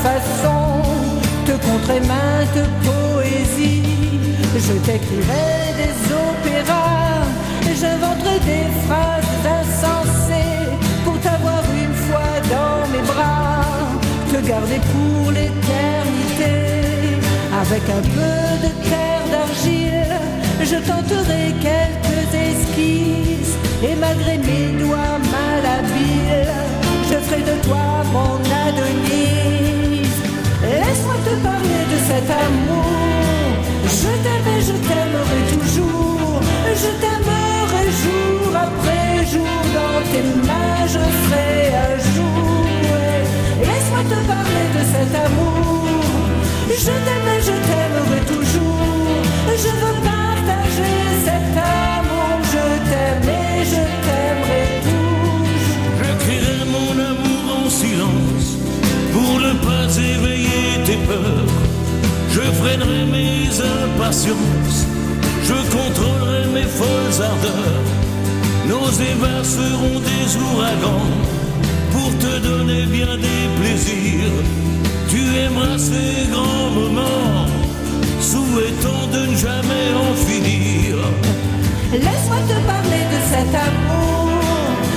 façon, te conterai maintes poésies. Je t'écrirai des opéras, j'inventerai des phrases insensées pour t'avoir une fois dans mes bras, te garder pour l'éternité. Avec un peu de terre d'argile, je tenterai quelques esquisses, et malgré mes doigts malhabiles, je ferai de toi mon Adonis. Laisse-moi te parler de cet amour. Je t'aime et je t'aimerai toujours. Je t'aimerai jour après jour. Dans tes mains je serai un jour. Laisse-moi te parler de cet amour. Je t'aime et je t'aimerai toujours. Je veux partager cet amour. Je t'aime et je t'aimerai toujours. J'écrirai mon amour en silence pour ne pas éveiller tes peurs. Je freinerai mes impatiences, je contrôlerai mes folles ardeurs. Nos ébats seront des ouragans pour te donner bien des plaisirs. Tu aimeras ces grands moments, souhaitant de ne jamais en finir. Laisse-moi te parler de cet amour.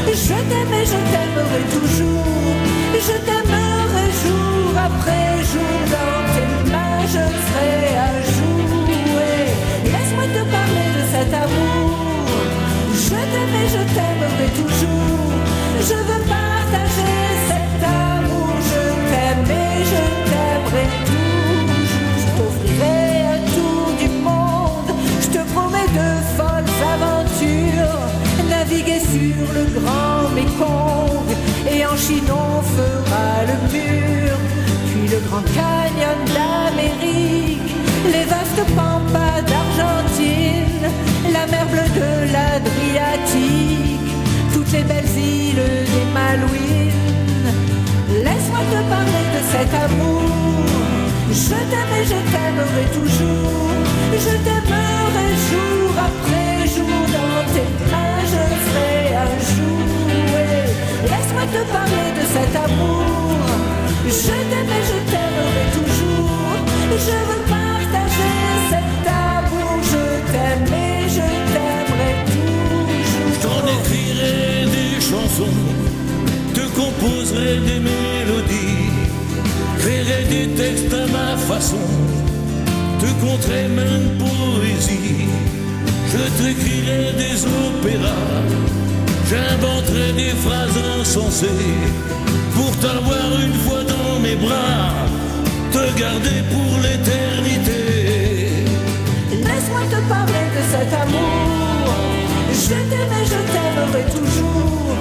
Je t'aime et je t'aimerai toujours. Je t'aimerai jour après jour. Dans tes mains je serai un jour. Laisse-moi te parler de cet amour. Je t'aime et je t'aimerai toujours. Je veux partager cet amour. Je t'aime et je t'aimerai toujours. Je t'offrirai un tour du monde. Je te promets de folles aventures. Naviguer sur le grand Mékong, et en Chine on fera le mur, puis le grand canyon d'Amérique, les vastes pampas d'Argentine, la mer bleue de l'Adriatique, toutes les belles îles des Malouines. Laisse-moi te parler de cet amour. Je t'aime et je t'aimerai toujours. Je t'aimerai jour après jour. Dans tes mains je serai un jour. Laisse-moi te parler de cet amour. Je t'aime et je t'aimerai toujours. Je veux partager cet amour. Je t'aime et je t'aimerai toujours. Je t'en écrirai des chansons, te composerai des mélodies, créerai des textes à ma façon, te conterai même poésie. Je t'écrirai des opéras, j'inventerai des phrases insensées pour t'avoir une fois dans mes bras, te garder pour l'éternité. Laisse-moi te parler de cet amour. Je t'aime et je t'aimerai toujours.